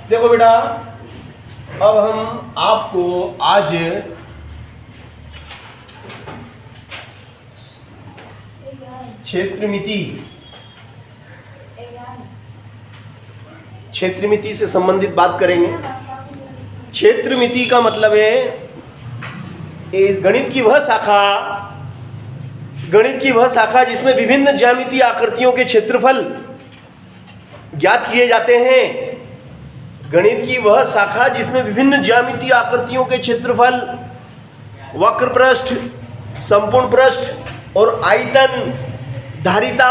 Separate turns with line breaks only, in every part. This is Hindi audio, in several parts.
देखो बेटा, अब हम आपको आज क्षेत्रमिति से संबंधित बात करेंगे। क्षेत्रमिति का मतलब है गणित की वह शाखा जिसमें विभिन्न ज्यामितीय आकृतियों के क्षेत्रफल ज्ञात किए जाते हैं। गणित की वह शाखा जिसमें विभिन्न ज्यामितीय आकृतियों के क्षेत्रफल, वक्र पृष्ठ, संपूर्ण पृष्ठ और आयतन धारिता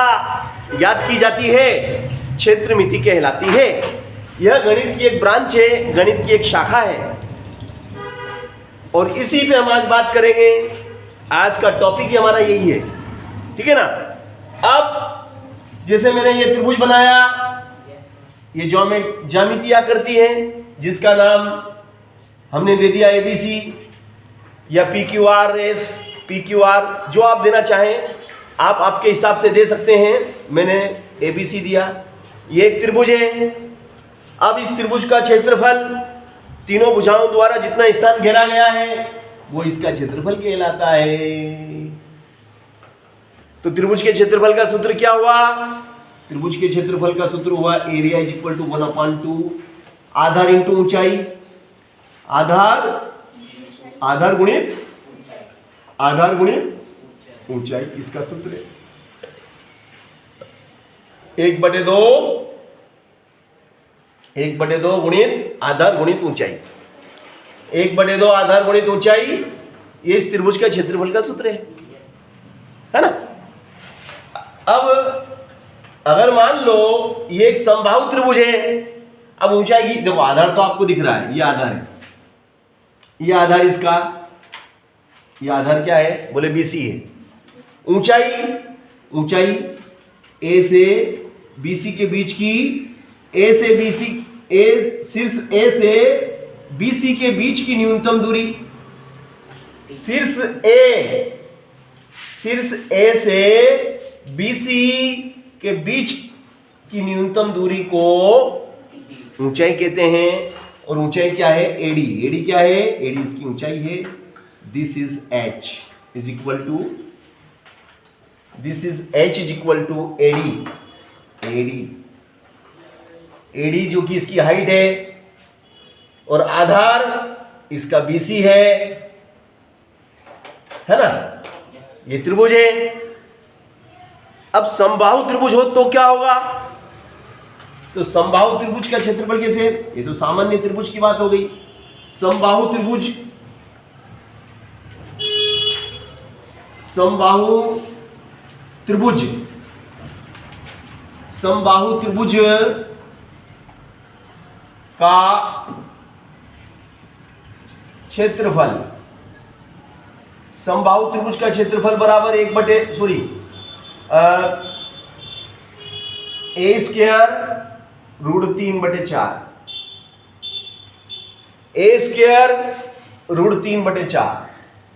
ज्ञात की जाती है, क्षेत्रमिति कहलाती है। यह गणित की एक ब्रांच है, गणित की एक शाखा है और इसी पे हम आज बात करेंगे। आज का टॉपिक ही हमारा यही है, ठीक है ना। अब जैसे मैंने ये त्रिभुज बनाया, ये ज्यामितीय आकृति है जिसका नाम हमने दे दिया एबीसी या PQRS, PQR, जो आप देना चाहें आप आपके हिसाब से दे सकते हैं। मैंने एबीसी दिया। ये एक त्रिभुज है। अब इस त्रिभुज का क्षेत्रफल तीनों भुजाओं द्वारा जितना स्थान घेरा गया है वो इसका क्षेत्रफल कहलाता है। तो त्रिभुज के क्षेत्रफल का सूत्र क्या हुआ? त्रिभुज के क्षेत्रफल का सूत्र हुआ एरिया इज इक्वल टू 1/2 आधार इंटू ऊंचाई, आधार गुणित ऊंचाई, इसका सूत्र है 1/2 गुणित आधार गुणित ऊंचाई। 1/2 आधार गुणित ऊंचाई, ये इस त्रिभुज का क्षेत्रफल का सूत्र है ना। अब अगर मान लो ये एक समबाहु त्रिभुज है, अब ऊंचाई की देखो, आधार तो आपको दिख रहा है, ये आधार है, ये आधार इसका, ये आधार क्या है बोले BC है। ऊंचाई A से BC के बीच की, शीर्ष A से BC के बीच की न्यूनतम दूरी, शीर्ष A से BC के बीच की न्यूनतम दूरी को ऊंचाई कहते हैं। और ऊंचाई क्या है? AD क्या है? AD इसकी ऊंचाई है। This is H is equal to AD जो कि इसकी हाइट है और आधार इसका BC है ना। ये त्रिभुज है। अब समबाहु त्रिभुज हो तो क्या होगा? तो समबाहु त्रिभुज का क्षेत्रफल कैसे? ये तो सामान्य त्रिभुज की बात हो गई। समबाहु त्रिभुज का क्षेत्रफल, समबाहु त्रिभुज का क्षेत्रफल बराबर A² √3/4।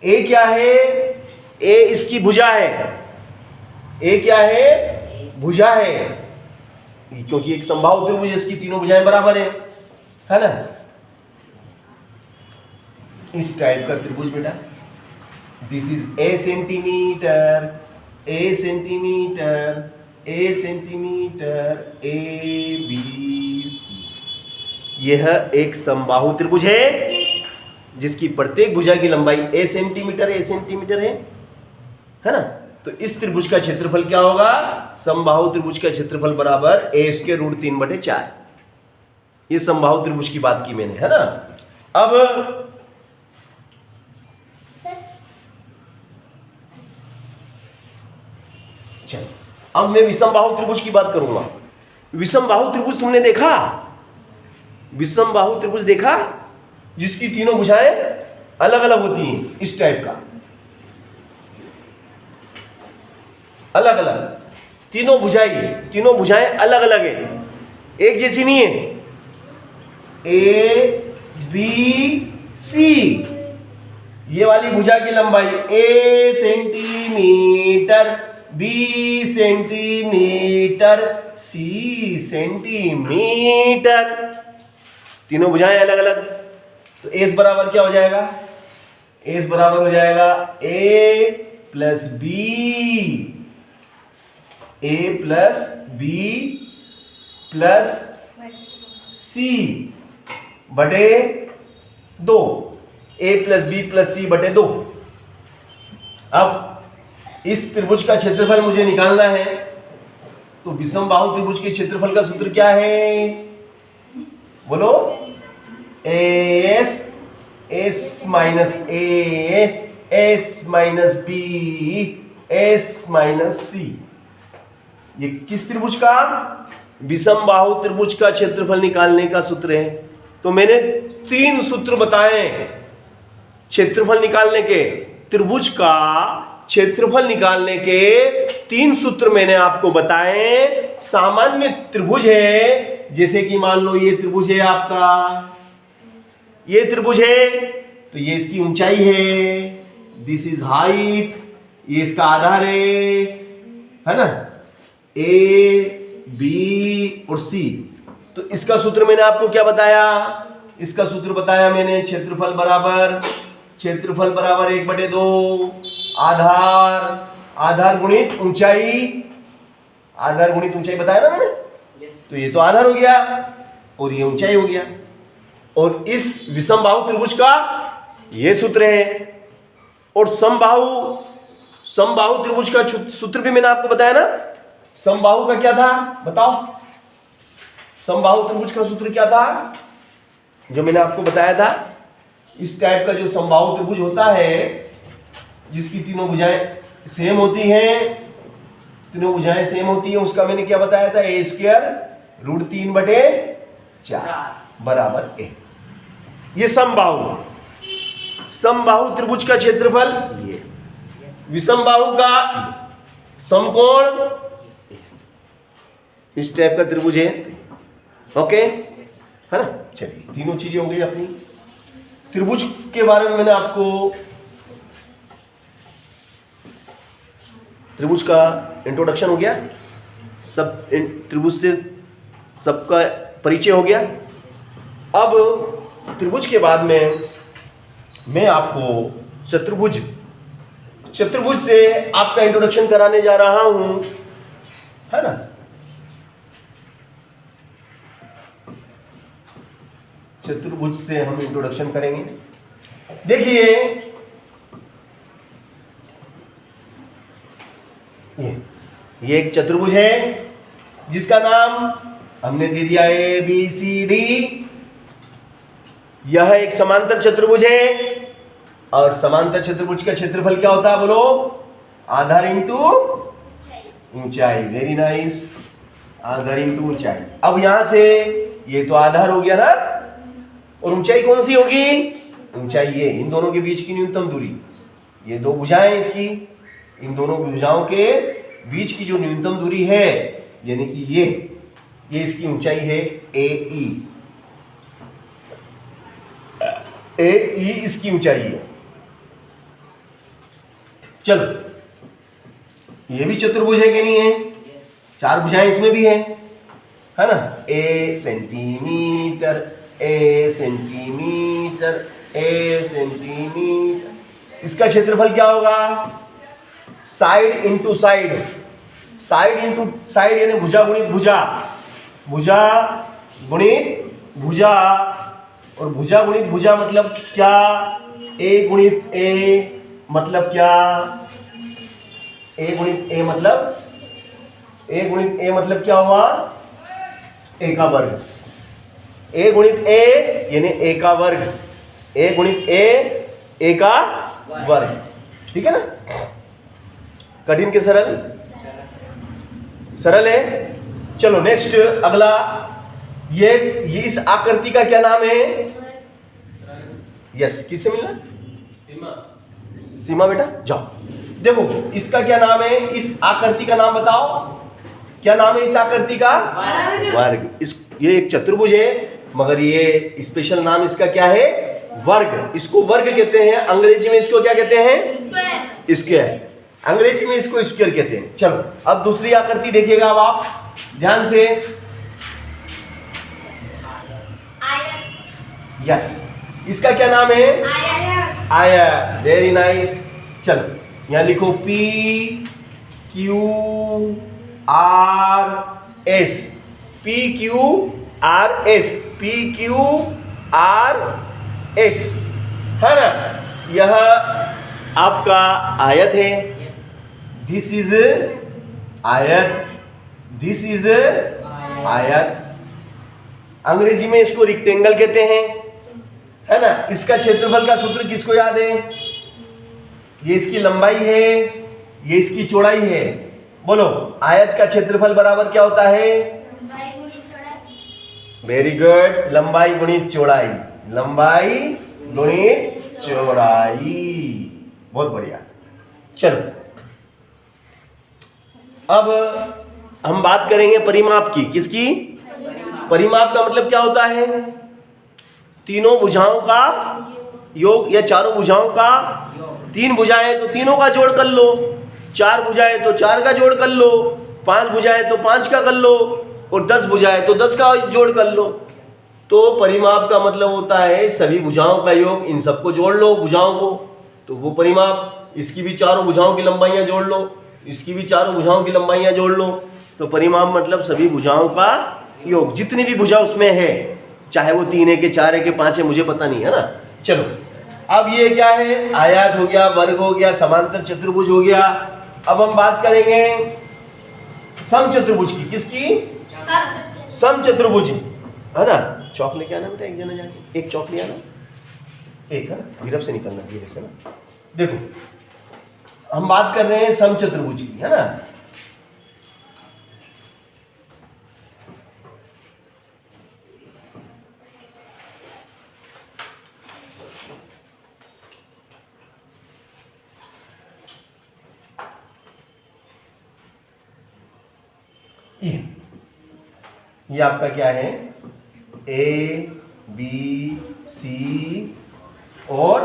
A क्या है? A इसकी भुजा है। A क्या है? भुजा है, क्योंकि एक समबाहु त्रिभुज इसकी तीनों भुजाएं बराबर है ना। इस टाइप का त्रिभुज बेटा, this is A centimetre ABC। यह एक समबाहु त्रिभुज है जिसकी प्रत्येक भुजा की लंबाई A सेंटीमीटर है ना। तो इस त्रिभुज का क्षेत्रफल क्या होगा? समबाहु त्रिभुज का क्षेत्रफल बराबर A² √3/4। ये समबाहु त्रिभुज की बात की मैंने, है ना। अब चलो, अब मैं विषमबाहु त्रिभुज की बात करूंगा। विषमबाहु त्रिभुज तुमने देखा? विषमबाहु त्रिभुज देखा जिसकी तीनों भुजाएं अलग अलग होती हैं, इस टाइप का, अलग अलग तीनों भुजाएं अलग अलग है, एक जैसी नहीं है। ABC ये वाली भुजा की लंबाई A centimetre, B centimetre, C centimetre, तीनों भुजाएं अलग अलग, तो एस बराबर क्या हो जाएगा, एस बराबर हो जाएगा ए प्लस बी, ए प्लस बी प्लस सी बटे 2, ए प्लस बी प्लस सी बटे 2। अब इस त्रिभुज का क्षेत्रफल मुझे निकालना है, तो विषम बाहु त्रिभुज के क्षेत्रफल का सूत्र क्या है, बोलो, s s minus a s minus b s minus c. ये किस त्रिभुज का, विषम बाहु त्रिभुज का क्षेत्रफल निकालने का सूत्र है। तो मैंने 3 सूत्र बताए क्षेत्रफल निकालने के, त्रिभुज का क्षेत्रफल निकालने के 3 सूत्र मैंने आपको बताए। सामान्य त्रिभुज है, जैसे कि मान लो ये त्रिभुज है आपका, ये त्रिभुज है, तो ये इसकी ऊंचाई है, दिस इज हाइट, ये इसका आधार है ना, ए बी और सी। तो इसका सूत्र मैंने आपको क्या बताया, इसका सूत्र बताया मैंने, क्षेत्रफल बराबर 1/2 आधार गुणित ऊंचाई, आधार गुणित ऊंचाई बताया ना मैंने। तो ये तो आधार हो गया और ये ऊंचाई हो गया, और इस विषम बाहु त्रिभुज का ये सूत्र है। और समबाहु त्रिभुज का सूत्र भी मैंने आपको बताया ना। समबाहु का क्या था बताओ, समबाहु त्रिभुज का सूत्र क्या था जो मैंने आपको बताया था। इस टाइप का जो समबाहु त्रिभुज होता है, जिसकी तीनों भुजाएं सेम होती हैं, तीनों भुजाएं सेम होती हैं, उसका मैंने क्या बताया था, a²√3/4 बराबर ए। ये समबाहु त्रिभुज का क्षेत्रफल ये, विषम बाहु का समकोण इस टाइप का त्रिभुज है। ओके है ना। चलिए तीनों चीजें हो गई अपनी। त्रिभुज के बारे में मैंने आपको, त्रिभुज का इंट्रोडक्शन हो गया, सब त्रिभुज से सबका परिचय हो गया। अब त्रिभुज के बाद में मैं आपको चतुर्भुज से आपका इंट्रोडक्शन कराने जा रहा हूं, है ना। चतुर्भुज से हम इंट्रोडक्शन करेंगे। देखिए ये एक चतुर्भुज है जिसका नाम हमने दे दिया ए बी सी डी। यह एक समांतर चतुर्भुज है, और समांतर चतुर्भुज का क्षेत्रफल क्या होता है बोलो, आधार इंटू ऊंचाई। वेरी नाइस, आधार इंटू ऊंचाई। अब यहां से ये तो आधार हो गया ना, और ऊंचाई कौन सी होगी, ऊंचाई ये, इन दोनों के बीच की न्यूनतम दूरी, ये दो भुजाएं इसकी, इन दोनों भुजाओं के बीच की जो न्यूनतम दूरी है, यानी कि ये इसकी ऊंचाई है ए ई इसकी ऊंचाई है। चलो ये भी चतुर्भुज है कि नहीं है, 4 भुजाएं इसमें भी है ना। ए सेंटीमीटर, ए सेंटीमीटर, ए सेंटीमीटर। इसका क्षेत्रफल क्या होगा, side into side, side into side यानी भुजा गुणित भुजा, भुजा गुणित भुजा, और भुजा गुणित भुजा मतलब क्या, ए गुणित ए मतलब क्या, ए गुणित ए मतलब क्या हुआ, ए का वर्ग, ए गुणित ए यानी ए का वर्ग, ए गुणित ए का वर्ग। ठीक है ना, कठिन के सरल, सरल है। चलो नेक्स्ट अगला, ये इस आकृति का क्या नाम है, यस किससे मिलना, सीमा बेटा जाओ। देखो इसका क्या नाम है, इस आकृति का नाम बताओ, क्या नाम है इस आकृति का, वर्ग। ये एक चतुर्भुज है, मगर ये स्पेशल नाम इसका क्या है, वर्ग। इसको वर्ग कहते हैं, अंग्रेजी में इसको क्या कहते हैं, स्क्वायर। अंग्रेजी में इसको स्क्वायर कहते हैं। चलो अब दूसरी आकृति देखिएगा अब आप ध्यान से, यस, इसका क्या नाम है? आयत। Very nice. चलो यहां लिखो P Q R S, P Q R S, P Q R S, है ना? यह आपका आयत है। दिस इज आयत, दिस इज आयत। अंग्रेजी में इसको रेक्टेंगल कहते हैं, है ना? इसका क्षेत्रफल का सूत्र किसको याद है? ये इसकी लंबाई है, ये इसकी चौड़ाई है। बोलो, आयत का क्षेत्रफल बराबर क्या होता है? वेरी गुड, लंबाई गुणित चौड़ाई, लंबाई गुणित चौड़ाई। बहुत बढ़िया। चलो अब हम बात करेंगे परिमाप की। किसकी? परिमाप का मतलब क्या होता है? तीनों भुजाओं का योग या चारों भुजाओं का। तीन भुजाएं तो तीनों का जोड़ कर लो, चार भुजाएं तो चार का जोड़ कर लो, पांच भुजाएं तो पांच का कर लो, और 10 भुजाएं तो 10 का जोड़ कर लो। तो परिमाप का मतलब होता है सभी भुजाओं का योग। इन सबको जोड़ लो भुजाओं को, तो वो परिमाप। इसकी भी चारों भुजाओं की लंबाइयां जोड़ लो, इसकी भी चारों भुजाओं की लंबाइयां जोड़ लो, तो परिमाप मतलब सभी भुजाओं का योग। जितनी भी भुजा उसमें है, चाहे वो 3 है के 4 है के 5 है, मुझे पता नहीं, है ना? चलो अब ये क्या है? आयत हो गया, वर्ग हो गया, समांतर चतुर्भुज हो गया। अब हम बात करेंगे समचतुर्भुज की। किसकी? समचतुर्भुज, है ना? चौक लेके आना बेटा, एक जना जाके एक चौक ले आना, एक, है ना? गिरफ्त से निकलना, धीरे से ना। देखो हम बात कर रहे हैं समचतुर्भुज की, है ना? ये आपका क्या है? A B C और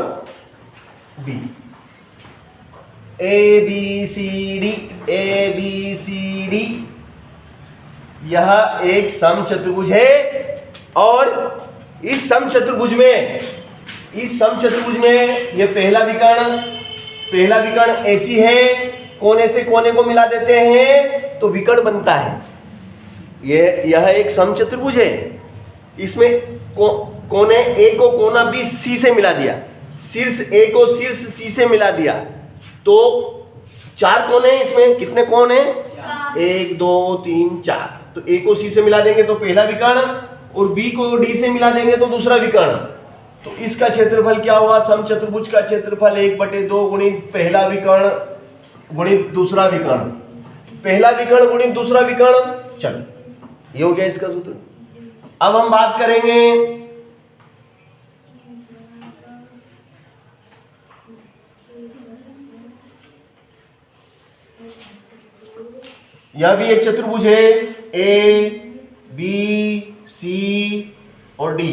B, A B C D, A B C D। यह एक समचतुर्भुज है, और इस समचतुर्भुज में ये पहला विकर्ण ऐसी है, कोने से कोने को मिला देते हैं तो विकर्ण बनता है। यह एक समचतुर्भुज है। इसमें कोने ए को कोना बी सी से मिला दिया, शीर्ष ए को शीर्ष सी से मिला दिया, तो 4 कोने हैं इसमें। कितने कोण हैं? 1 2 3 4। तो ए को सी से मिला देंगे तो पहला विकर्ण, और बी को डी से मिला देंगे तो दूसरा विकर्ण। तो इसका क्षेत्रफल क्या हुआ? समचतुर्भुज का क्षेत्रफल 1/2 गुणित पहला विकर्ण गुणित दूसरा विकर्ण, पहला विकर्ण गुणित दूसरा विकर्ण। चलो ये हो गया इसका सूत्र। अब हम बात करेंगे यह भी एक चतुर्भुज है, ए बी सी और डी।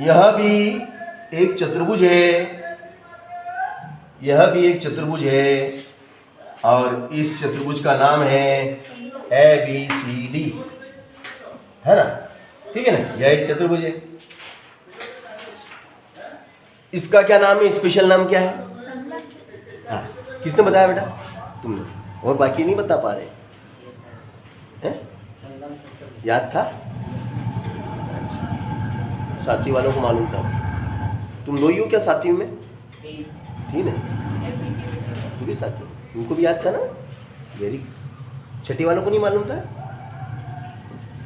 यह भी एक चतुर्भुज है, यह भी एक चतुर्भुज है, और इस चतुर्भुज का नाम है ए बी सी डी, है ना? ठीक है ना? यह एक चतुर्भुज है। इसका क्या नाम है? स्पेशल नाम क्या है? हाँ, किसने बताया बेटा? तुमने? और बाकी नहीं बता पा रहे हैं? याद था? साथी वालों को मालूम था। तुम 2 ही हो क्या साथी में? 3 है। तू भी साथी, उनको भी याद था ना? वेरी। छठी वालों को नहीं मालूम था?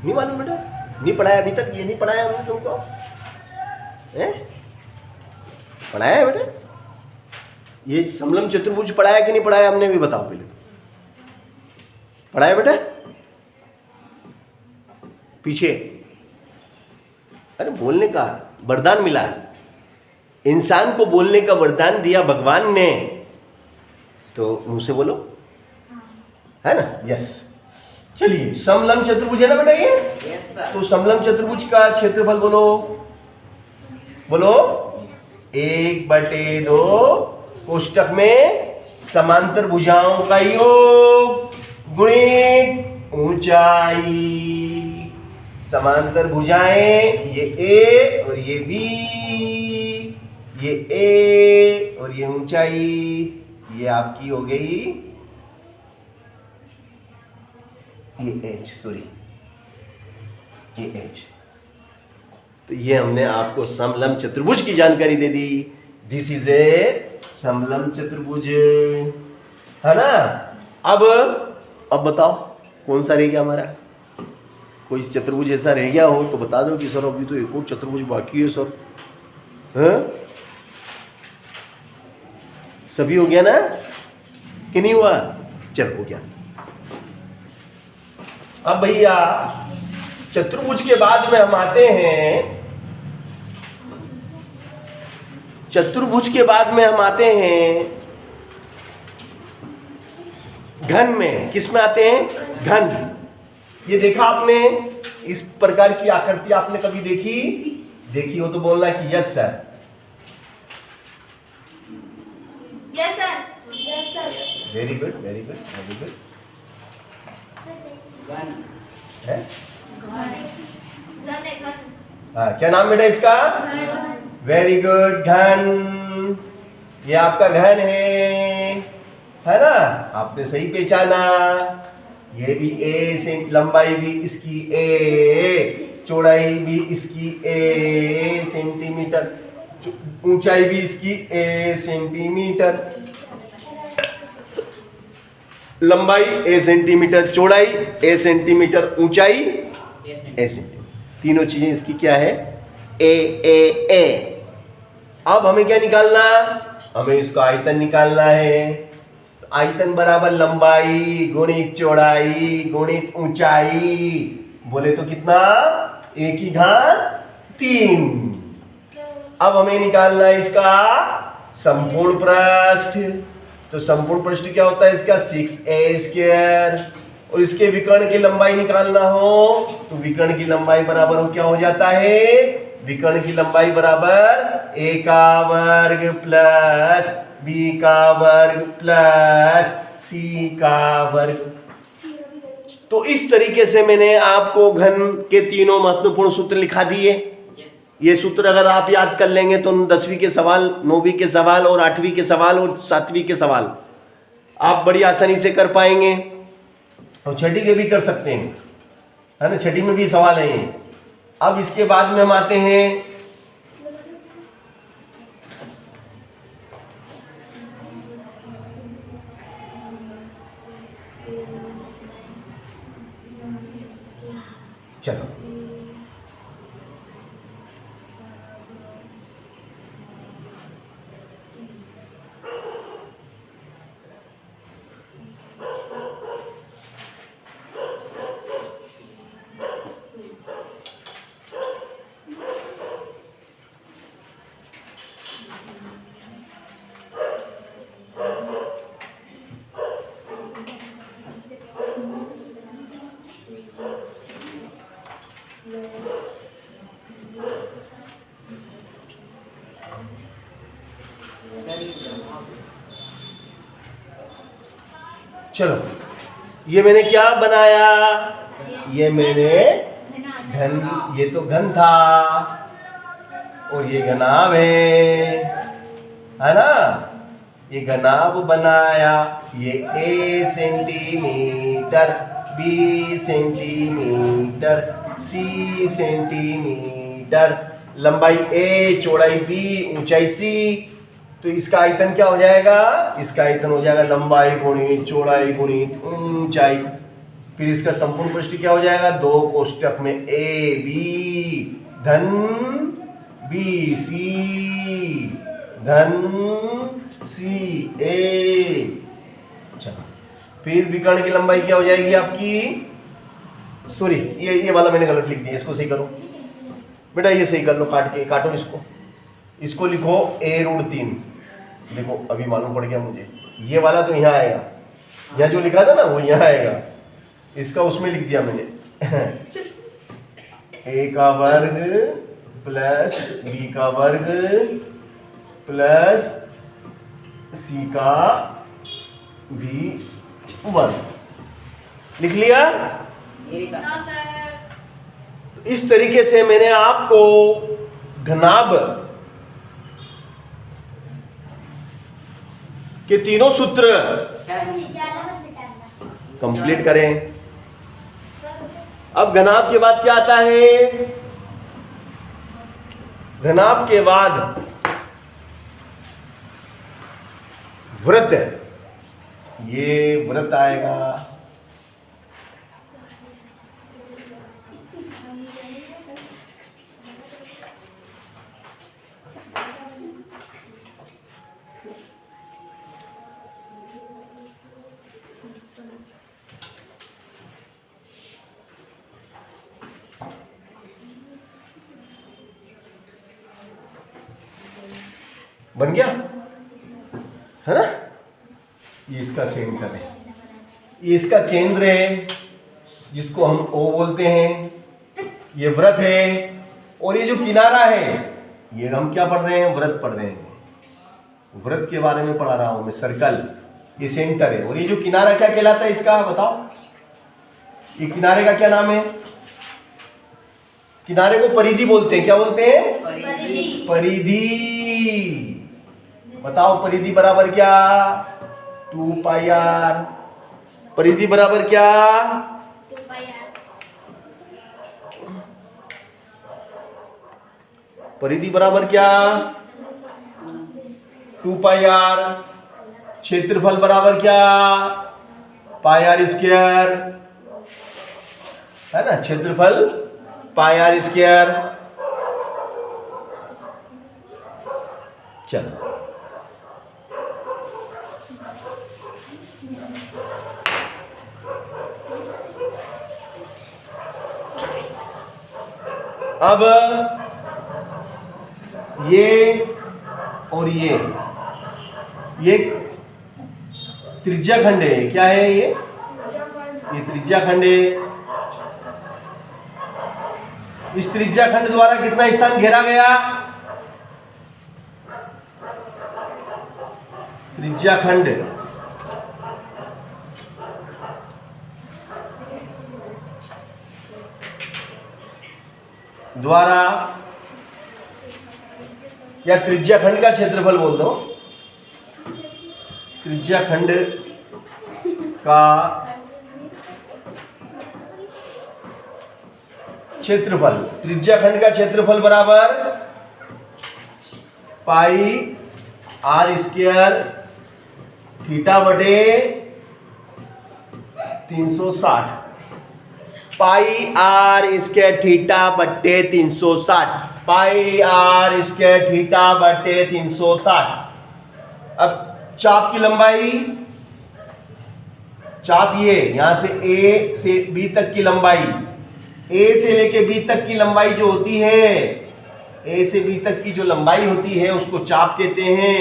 नहीं मालूम बेटा? नहीं पढ़ाया अभी तक? ये नहीं पढ़ाया हमने तुमको? पढ़ाया है बेटा? ये समलम चतुर्भुज पढ़ाया कि नहीं पढ़ाया हमने? भी बताओ पहले। पढ़ाया बेटा? पीछे। अरे बोलने का वरदान मिला, इंसान को बोलने का वरदान दिया भगवान ने, तो मुंह से बोलो, है ना? यस। चलिए, समलम चतुर्भुज है ना बेटा ये? तो समलम चतुर्भुज का क्षेत्रफल बोलो, बोलो 1/2 कोष्टक में समांतर भुजाओं का योग गुणित ऊंचाई। समांतर भुजाएं, ये ए और ये बी, ये ए और ये ऊंचाई, ये आपकी हो गई ये एच, सॉरी ये एच। तो ये हमने आपको समलंब चतुर्भुज की जानकारी दे दी। दिस इज ए समलंब चतुर्भुज, है ना। अब बताओ कौन सा रह गया हमारा। कोई चतुर्भुज ऐसा रह गया हो तो बता दो कि सर अभी तो एक और चतुर्भुज बाकी है सर। हाँ, सभी हो गया ना कि नहीं हुआ? चलो हो गया। अब भैया चतुर्भुज के बाद में हम आते हैं, चतुर्भुज के बाद में हम आते हैं घन में। किस में आते हैं? घन। ये देखा आपने? इस प्रकार की आकृति आपने कभी देखी हो तो बोलना कि yes sir.
Yes sir, yes sir.
Very good, very good, very good. है? हाँ, क्या नाम बेटा इसका? वेरी गुड, घन। ये आपका घन है ना। आपने सही पहचाना। ये भी ए से, लंबाई भी इसकी ए, चौड़ाई भी इसकी ए सेंटीमीटर, ऊंचाई भी इसकी ए सेंटीमीटर, लंबाई ए सेंटीमीटर, चौड़ाई ए सेंटीमीटर, ऊंचाई ए सेंटीमीटर, तीनों चीजें इसकी क्या है? ए ए ए। अब हमें क्या निकालना? हमें इसका आयतन निकालना है। तो आयतन बराबर लंबाई गुणित चौड़ाई गुणित ऊंचाई, बोले तो कितना? ए की घात 3। अब हमें निकालना है इसका संपूर्ण पृष्ठ। तो संपूर्ण पृष्ठ क्या होता है इसका? 6a²। और इसके विकर्ण की लंबाई निकालना हो तो विकर्ण की लंबाई बराबर हो क्या हो जाता है? विकर्ण की लंबाई बराबर a का वर्ग प्लस b का वर्ग प्लस c का वर्ग। तो इस तरीके से मैंने आपको घन के तीनों महत्वपूर्ण सूत्र लिखा दिए। ये सूत्र अगर आप याद कर लेंगे तो 10वीं के सवाल, 9वीं के सवाल और 8वीं के सवाल और 7वीं के सवाल आप बड़ी आसानी से कर पाएंगे। और छठी के भी कर सकते हैं, है ना। छठी में भी सवाल है ये। अब इसके बाद में हम आते हैं चलो चलो, ये मैंने क्या बनाया? ये मैंने घन, ये तो घन था और ये घनाभ है ना। ये घनाभ बनाया। ये a centimetre, b centimetre, c centimetre, लंबाई a, चौड़ाई b, ऊंचाई c। तो इसका आयतन क्या हो जाएगा? इसका आयतन हो जाएगा लंबाई गुणित चौड़ाई गुणित ऊंचाई। फिर इसका संपूर्ण पृष्ठ क्या हो जाएगा? 2 कोष्टक में ए बी धन बी सी धन सी ए। चलो, फिर विकर्ण की लंबाई क्या हो जाएगी आपकी? सॉरी, ये वाला मैंने गलत लिख दिया, इसको सही करो बेटा, ये सही कर लो, काटो इसको लिखो a√3। देखो अभी मालूम पड़ गया मुझे, ये वाला तो यहाँ आएगा, यहाँ जो लिख रहा था ना वो यहाँ आएगा, इसका उसमें लिख दिया मैंने a का वर्ग प्लस b का वर्ग प्लस c का भी वर्ग लिख लिया। इस तरीके से मैंने आपको घनाभ के तीनों सूत्र कंप्लीट करें। अब घनाभ के बाद क्या आता है? घनाभ के बाद वृत्त, ये वृत्त आएगा। बन गया है ना? ये इसका सेंटर है, ये इसका केंद्र है जिसको हम O बोलते हैं। ये वृत्त है और ये जो किनारा है ये हम क्या पढ़ रहे हैं? वृत्त पढ़ रहे हैं। वृत्त के बारे में पढ़ा रहा हूं मैं, सर्कल। ये सेंटर है और ये जो किनारा क्या कहलाता है इसका बताओ? ये किनारे का क्या नाम है? किनारे को परिधि बोलते हैं। क्या बोलते हैं?
परिधि।
परिधि। बताओ परिधि बराबर क्या? 2 पाई r। परिधि बराबर क्या?
2 पाई r।
परिधि बराबर क्या? 2 पाई r। क्षेत्रफल बराबर क्या? पाई r स्क्वायर, है ना? क्षेत्रफल पाई r स्क्वायर। चलो अब ये और ये त्रिज्या खंड है। क्या है ये? त्रिज्या खंड है। इस त्रिज्या खंड द्वारा कितना स्थान घेरा गया? त्रिज्या खंड द्वारा या त्रिज्या खंड का क्षेत्रफल बोल दो। त्रिज्या खंड का क्षेत्रफल, त्रिज्या खंड का क्षेत्रफल बराबर पाई r स्क्वायर थीटा बटे 360। पाई r स्क्वायर थीटा बटे 360। पाई r स्क्वायर थीटा बटे 360। अब चाप की लंबाई, चाप ये यहां से A से B तक की लंबाई, A से लेके B तक की लंबाई जो होती है, A से B तक की जो लंबाई होती है उसको चाप कहते हैं।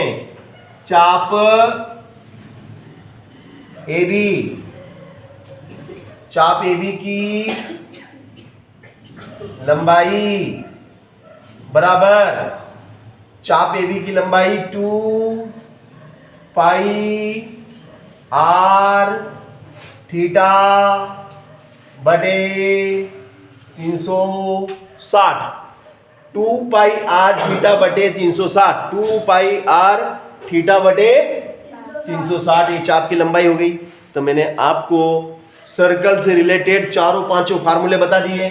चाप AB, चाप AB की लंबाई बराबर चाप AB की लंबाई 2 पाई r थीटा बटे 360। 2 पाई r थीटा बटे 360। 2 पाई r थीटा बटे 360 ये चाप की लंबाई हो गई। तो मैंने आपको सर्कल से रिलेटेड चारों पांचों फार्मूले बता दिए,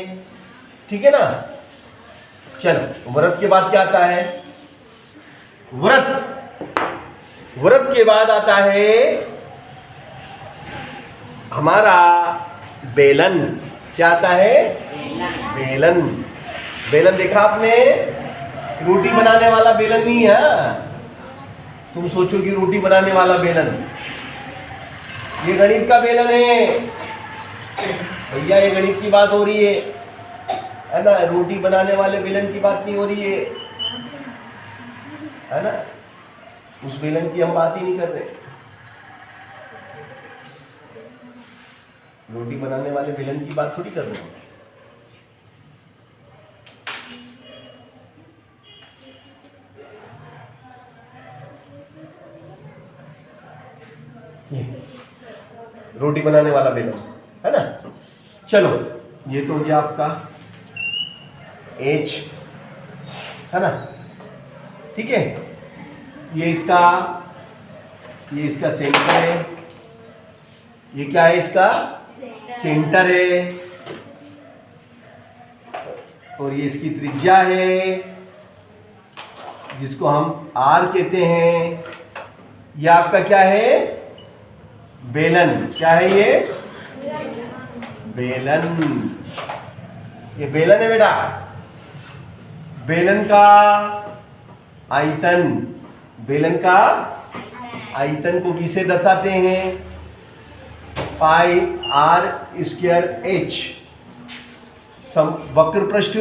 ठीक है ना? चलो वृत्त के बाद क्या आता है? वृत्त के बाद आता है हमारा बेलन। क्या आता है? बेलन। बेलन देखा आपने? रोटी बनाने वाला बेलन नहीं है। तुम सोचो कि रोटी बनाने वाला बेलन, ये गणित का बेलन है भैया। ये गणित की बात हो रही है ना? रोटी बनाने वाले बेलन की बात नहीं हो रही है ना? उस बेलन की हम बात ही नहीं कर रहे। रोटी बनाने वाले बेलन की बात थोड़ी कर रहे हैं। ये रोटी बनाने वाला बेलन है ना? चलो ये तो हो गया आपका H, है ना? ठीक है, ये इसका सेंटर है, ये क्या है? इसका सेंटर है, और ये इसकी त्रिज्या है जिसको हम R कहते हैं। ये आपका क्या है? बेलन। क्या है ये? बेलन। ये बेलन है बेटा। बेलन का आयतन, बेलन का आयतन को किसे दर्शाते हैं? पाई आर स्क्वायर एच। वक्र पृष्ठ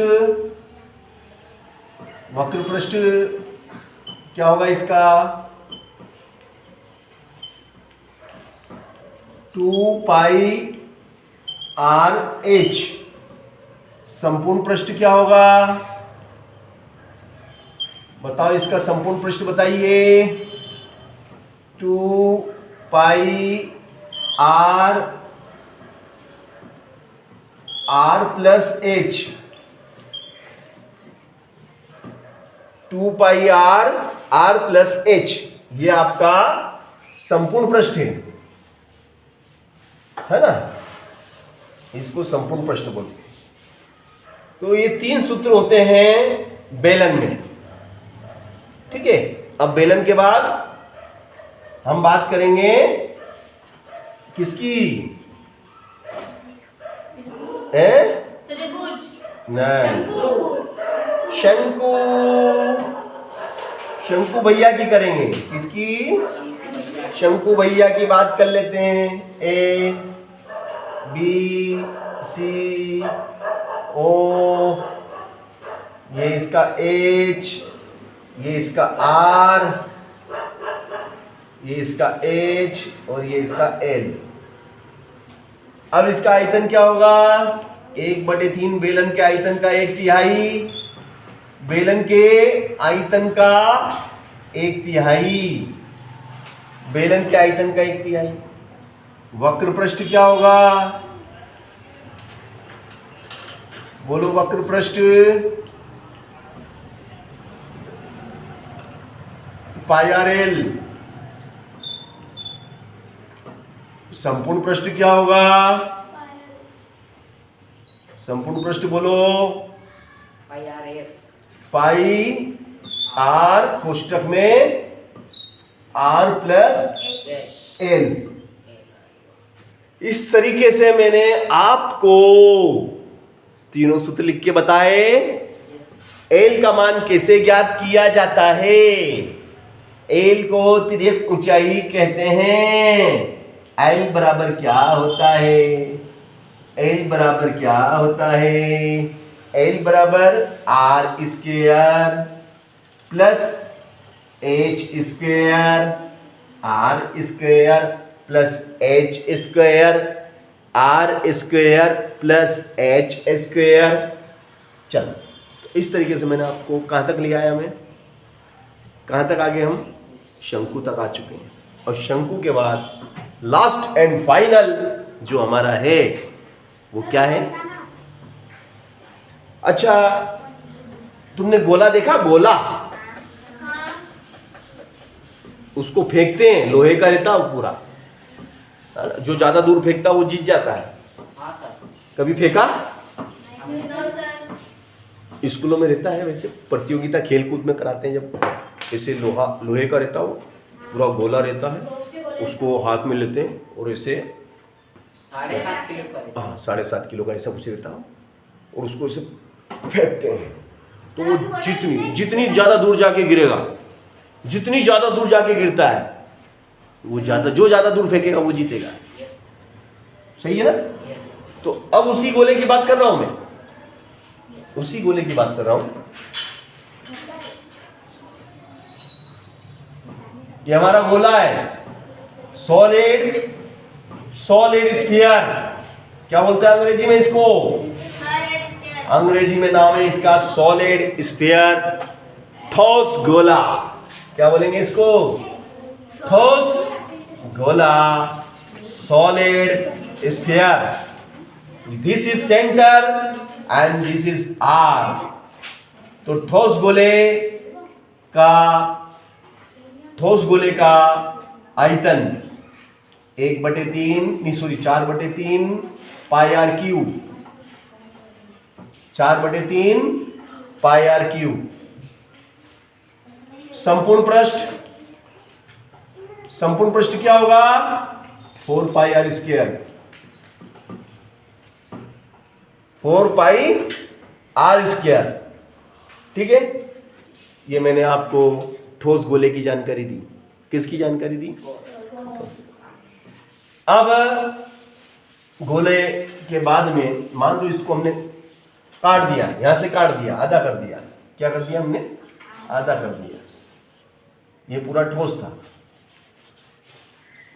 क्या होगा इसका? 2 पाई आर एच। संपूर्ण पृष्ठ क्या होगा? बताओ इसका संपूर्ण पृष्ठ बताइए। 2 pi r plus h. 2 pi r plus h, ये आपका संपूर्ण पृष्ठ है ना? इसको संपूर्ण पृष्ठ बोलते हैं। तो ये 3 सूत्र होते हैं बेलन में। ठीक है, अब बेलन के बाद हम बात करेंगे किसकी?
त्रिभुज।
नहीं, शंकु भैया की करेंगे। किसकी? शंकु भैया की बात कर लेते हैं। ए बी सी ओ, ये इसका H, ये इसका R, ये इसका H और ये इसका L। अब इसका आयतन क्या होगा? 1/3 बेलन के आयतन का 1/3, बेलन के आयतन का 1/3, बेलन के आयतन का 1/3। वक्र पृष्ठ क्या होगा? बोलो वक्र पृष्ठ। पाई आर एल। संपूर्ण पृष्ठ क्या होगा? संपूर्ण पृष्ठ बोलो। पाई आर कोष्टक में R प्लस एल। इस तरीके से मैंने आपको तीनों सूत्र लिख के बताए। एल का मान कैसे ज्ञात किया जाता है? एल को तिर्यक ऊंचाई कहते हैं। एल बराबर क्या होता है? एल बराबर क्या होता है? एल बराबर R square plus H square, R square plus H square, R square plus H square. चलो, तो इस तरीके से मैंने आपको कहाँ तक ले आया? मैं कहाँ तक आगे? हम शंकु तक आ चुके हैं। और शंकु के बाद लास्ट एंड फाइनल जो हमारा है वो क्या है? अच्छा, तुमने गोला देखा? गोला उसको फेंकते हैं, लोहे का रहता है पूरा, जो ज्यादा दूर फेंकता वो जीत जाता है। कभी फेंका? स्कूलों में रहता है, वैसे प्रतियोगिता खेल कूद में कराते हैं। जब ऐसे लोहे का रहता है, वो पूरा गोला रहता है, उसको हाथ में लेते हैं और ऐसे
7.5 किलो का।
हाँ, 7.5 किलो का ऐसा कुछ रहता है, और उसको ऐसे फेंकते हैं। तो वो जितनी ज्यादा दूर जाके गिरेगा, जितनी ज्यादा दूर जाके गिरता है वो जो ज्यादा दूर फेंकेगा वो जीतेगा। सही है ना? तो अब उसी गोले की बात कर रहा हूं मैं, उसी गोले की बात कर रहा हूं। ये हमारा गोला है, सॉलिड स्फीयर। क्या बोलते हैं अंग्रेजी में इसको? अंग्रेजी में नाम है इसका सॉलिड स्फीयर, ठोस गोला। क्या बोलेंगे इसको? ठोस गोला, solid sphere. This is centre and this is R। तो ठोस गोले का आयतन 1/3 नहीं sorry 4/3 pi r cube, 4/3 pi r cube. संपूर्ण पृष्ठ क्या होगा? 4 pi r square, 4 pi r square. ठीक है, ये मैंने आपको ठोस गोले की जानकारी दी। किसकी जानकारी दी? अब गोले के बाद में मान लो इसको हमने काट दिया, यहां से काट दिया, आधा कर दिया। क्या कर दिया हमने? आधा कर दिया। ये पूरा ठोस था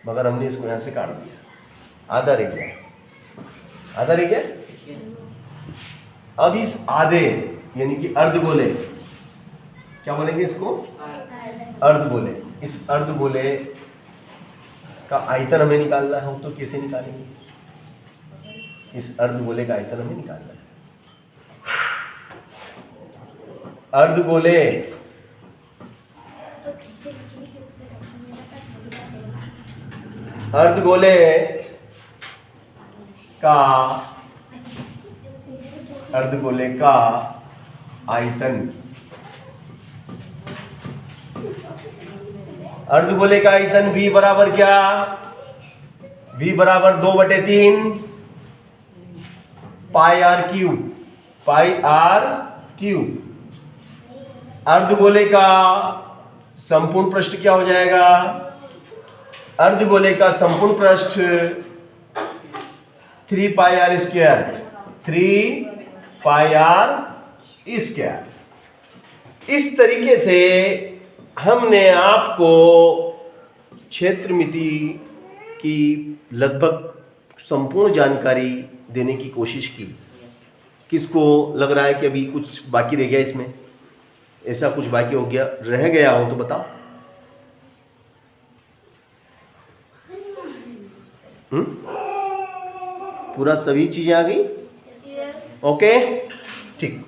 मगर हमने इसको यहां से काट दिया, आधा रह गया, आधा रह गया। अब इस आधे यानी कि अर्धगोले, क्या बोलेंगे इसको? अर्धगोले। इस अर्धगोले का आयतन हमें निकालना है। हम तो कैसे निकालेंगे? इस अर्धगोले का आयतन हमें निकालना है। अर्धगोले अर्धगोले का आयतन, अर्धगोले का आयतन V बराबर क्या? V बराबर 2/3 pi r cube, pi r cube. अर्धगोले का संपूर्ण पृष्ठ क्या हो जाएगा? अर्धगोले का संपूर्ण पृष्ठ 3 pi r square, 3 pi r square. इस तरीके से हमने आपको क्षेत्रमिति की लगभग संपूर्ण जानकारी देने की कोशिश की। किसको लग रहा है कि अभी कुछ बाकी रह गया इसमें? ऐसा कुछ बाकी हो गया, रह गया हो तो बताओ। पूरा सभी चीजें आ गई? ओके, ठीक।